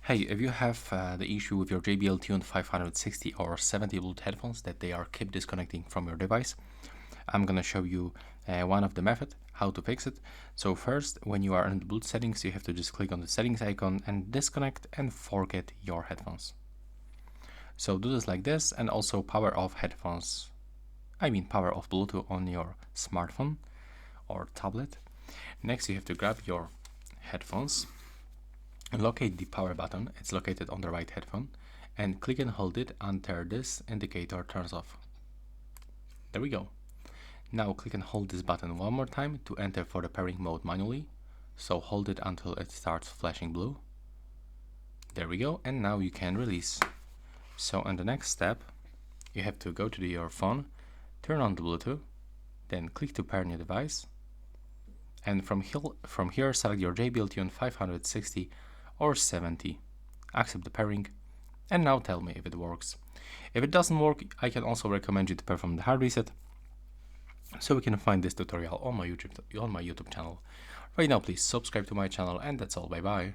Hey, if you have the issue with your JBL Tune 560 or 70 Bluetooth headphones that they are keep disconnecting from your device, I'm gonna show you one of the method how to fix it. So first, when you are in the Bluetooth settings, you have to just click on the settings icon and disconnect and forget your headphones. So do this like this, and also power off headphones. I mean power off Bluetooth on your smartphone or tablet. Next, you have to grab your headphones. Locate the power button, it's located on the right headphone, and click and hold it until this indicator turns off. There we go. Now click and hold this button one more time to enter for the pairing mode manually. So hold it until it starts flashing blue. There we go, and now you can release. So on the next step, you have to go to your phone, turn on the Bluetooth, then click to pair your device, and from here select your JBL Tune 560 or 70, accept the pairing, and now tell me if it works. If it doesn't work, I can also recommend you to perform the hard reset, so we can find this tutorial on my YouTube channel. Right now, please subscribe to my channel, and that's all. Bye bye.